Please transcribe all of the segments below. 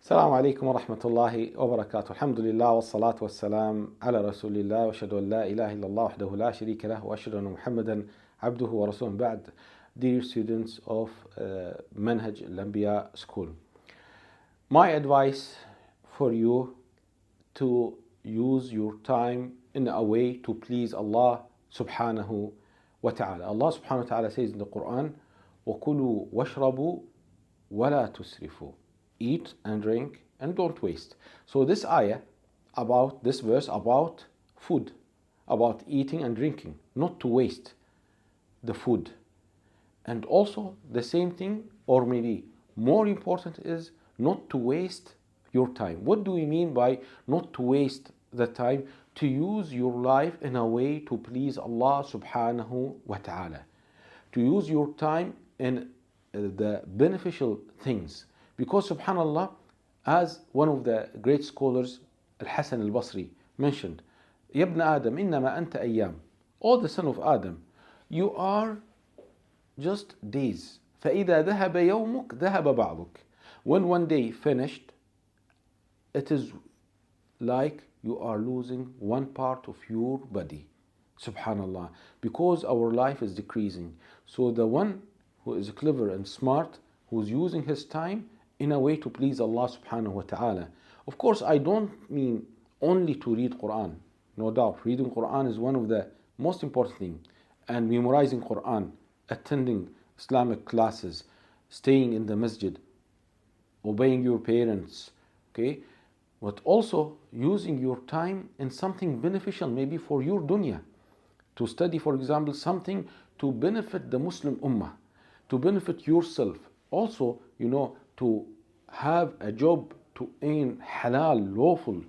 السلام عليكم ورحمة الله وبركاته. الحمد لله والصلاة والسلام على رسول الله وأشهد أن لا إله إلا الله وحده لا شريك له وأشهد أن محمدا عبده ورسوله. بعد, dear students of MANHAJ-AL-AMBIYA school, my advice for you to use your time in a way to please Allah subhanahu wa ta'ala. Allah subhanahu wa ta'ala says in the Quran, وَكُلُوا وَاشْرَبُوا وَلَا تُسْرِفُوا. Eat and drink and don't waste. So this ayah about this verse about food, about eating and drinking, not to waste the food. And also the same thing, or maybe more important, is not to waste your time. What do we mean by not to waste the time? To use your life in a way to please Allah subhanahu wa ta'ala. To use your time in the beneficial things. Because subhanallah, as one of the great scholars, Al-Hasan al-Basri, mentioned, يَا ابْنَ آدَمْ إِنَّمَا أَنْتَ أَيَّامٌ. O the son of Adam, you are just days. فَإِذَا ذَهَبَ يَوْمُكَ ذَهَبَ بَعْضُكَ. When one day finished, it is like you are losing one part of your body. Subhanallah. Because our life is decreasing. So the one who is clever and smart, who's using his time in a way to please Allah subhanahu wa ta'ala. Of course, I don't mean only to read Quran. No doubt, reading Quran is one of the most important things. And memorizing Quran, attending Islamic classes, staying in the masjid, obeying your parents, okay? But also using your time in something beneficial, maybe for your dunya. To study, for example, something to benefit the Muslim ummah, to benefit yourself. Also, to have a job to earn halal, lawful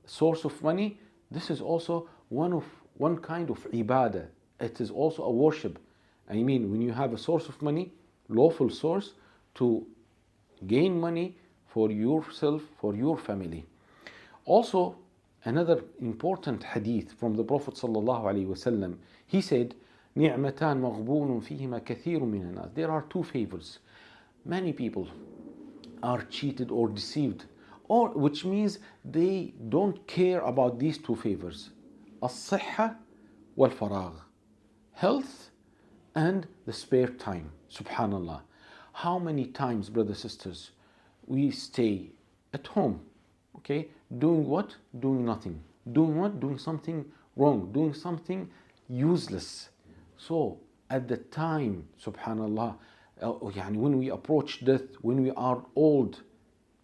source of money. This is also one kind of ibadah. It is also a worship. I mean, when you have a source of money, lawful source, to gain money for yourself, for your family. Also, another important hadith from the Prophet sallallahu alaihi wasallam. He said, نِعْمَتَانْ مَغْبُونٌ فِيهِمَا كَثِيرٌ مِنَ النَّاسِ. There are two favors. Many people are cheated or deceived, or which means they don't care about these two favors. الصحة والفراغ. Health and the spare time. Subhanallah. How many times, brothers and sisters, we stay at home, okay? Doing what? Doing nothing. Doing what? Doing something wrong. Doing something useless. So at the time, subhanallah, when we approach death, when we are old,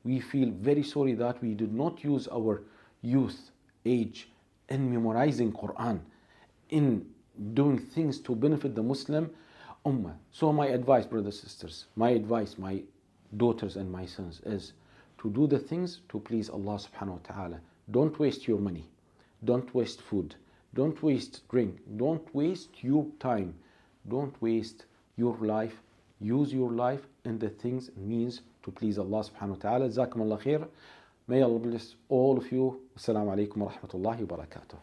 we feel very sorry that we did not use our youth age in memorizing Quran, in doing things to benefit the Muslim ummah. So my advice, brothers and sisters, my advice, my daughters and my sons, is to do the things to please Allah subhanahu wa ta'ala. Don't waste your money. Don't waste food. Don't waste drink. Don't waste your time. Don't waste your life. Use your life in the things and means to please Allah subhanahu wa ta'ala. Jazakum Allah khair. May Allah bless all of you. Assalamu alaikum wa rahmatullahi wa barakatuh.